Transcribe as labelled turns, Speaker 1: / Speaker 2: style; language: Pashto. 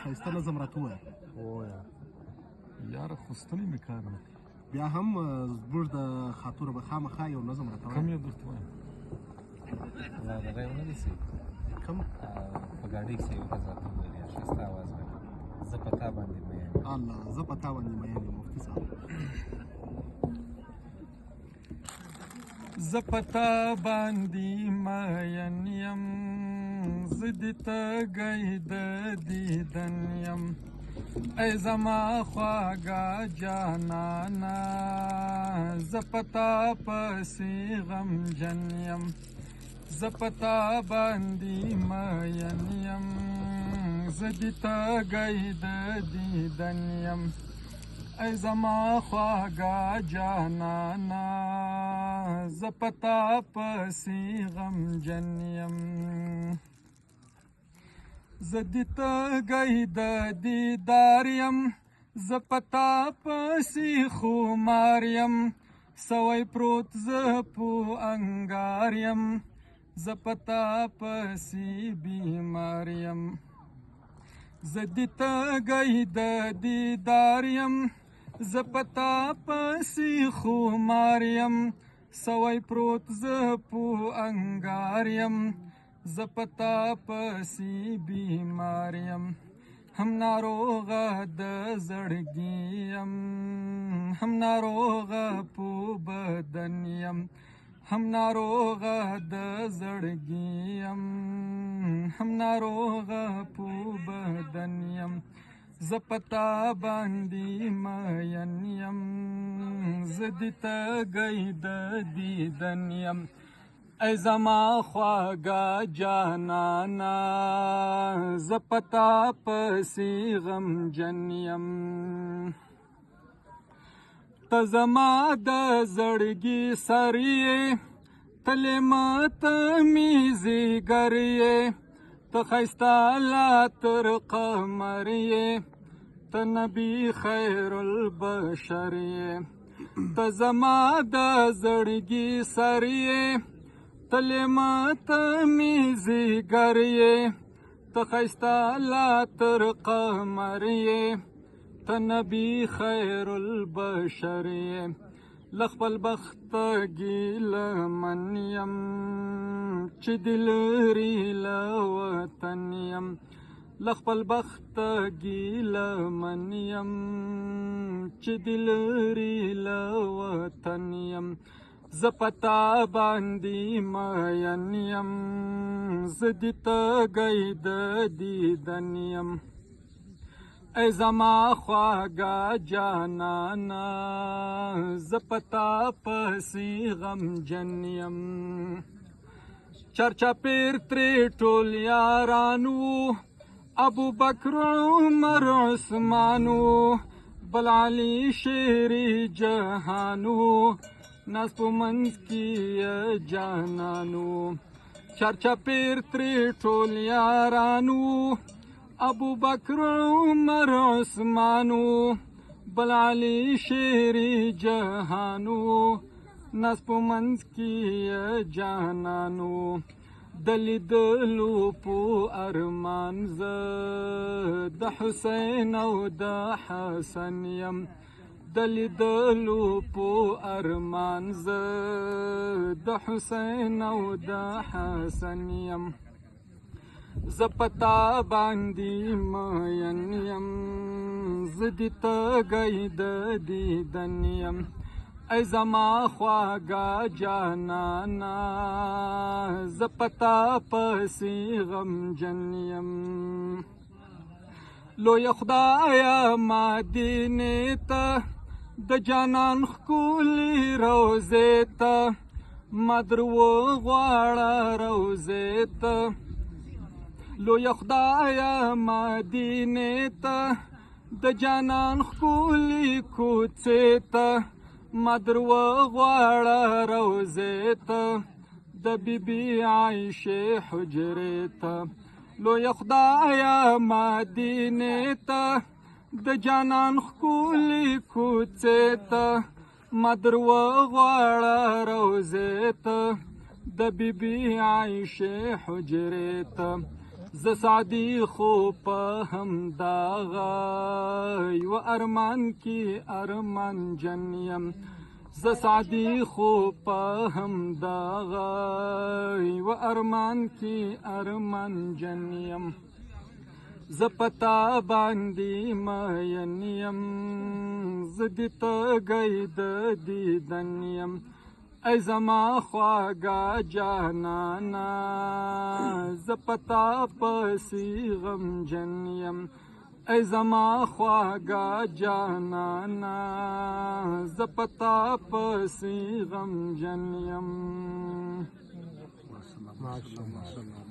Speaker 1: ښایسته نظم راته ووایه.
Speaker 2: ووایه
Speaker 3: یاره خو ستړی مې کار دی.
Speaker 1: بیا هم زموږ د خاطره به خامخا یو نظم راته وایه.
Speaker 3: کوم یو درته وایم؟
Speaker 2: دا دغه یې ونه نیسئ
Speaker 1: کوم؟
Speaker 2: په ګاډۍ کښې یو ورځ راته وویل یار ښایسته اواز لري زه په تا باندې مین یم.
Speaker 1: الله زه په تا باندې مین یم مفتي صاحب.
Speaker 3: زه په تا باندې مین یم زه د تږی د دیدن یم ای زما خواږه جانانه زه په تا پسې غمجن یم زه په تا باندې مین یم زه د تږی د دیدن یم ای زما خواږه جانانه زه په تا پسې غمجن یم زه د تږی د دیدار یم زه په تا پسې خمار یم سوی پروت زه په انګار یم زه په تا پسې بیمار یم زه د تږی د دیدار یم زه په تا پسې خمار یم سوی پروت زه په انګار یم زه په تا پسې بیمار یم هم ناروغه د زړګي یم هم ناروغه په بدن یم هم ناروغه د زړګي یم هم ناروغه په بدن یم زه په تا باندې مین یم زه د تږی د دیدن یم ای زما خواږه جانانه زه په تا پسې غمجن یم ته زما د زړګي سر یې ته لمت مې زیګر یې ته ښایسته لا تر قمر یې ته نبي خیر البشر یې ته زما د زړګي سر یې ته لمت مې زیګر یې ته ښایسته لا تر قمر یې ته نبي خیر البشر یې له خپل بخته ګیله من یم چې د لرې له وطن یم له خپل بخته ګیله من یم چې د لرې له وطن یم زه په تا باندې مین یم زه د تږی د دیدن یم ای زما خواږه جانانه زه په تا پسې غمجن یم چرچاپیر ترې ټول یاران وو ابوبکر عمر عثمان وو بل علي شیر جهان وو ناز په منځ کې یې جانان وو چرچاپیر ترې ټول یاران وو ابوبکر عمر عثمان وو بل علي شیر جهان وو ناز په منځ کې یې جانان وو د لیدلو په ارمان زه د حسین او د حسن یم د لیدلو په ارمان زه د حسین او د حسن یم زه په تا باندې مین یم زه د تږی د دیدن یم ای زما خواږه جانانه زه په تا پسې غمجن یم لویه خدایه مدینې ته د جانان ښکلې روضې ته ما در وغواړه روضې ته لویه خدایه مدینې ته د جانان ښکلې کوڅې ته ما در وغواړه روضې ته د بیبي عایشې حجرې ته لویه خدایه مدینې ته د جانان ښکلې کوڅې ته ما در وغواړه روضې ته د بیبي عایشې حجرې ته ز سعدي خو په همدغه یو ارمان کې ارمان جن یم ز سعدي خو په همدغه یو ارمان کې ارمان جن یم ز پتا باندې مین یم ز دې تږی د دیدن یم ای زما خواږه جانانا ز پتا پسې غمجن یم ای زما خواږه جانانا ز پتا پسې غمجن یم
Speaker 1: ماشاءالله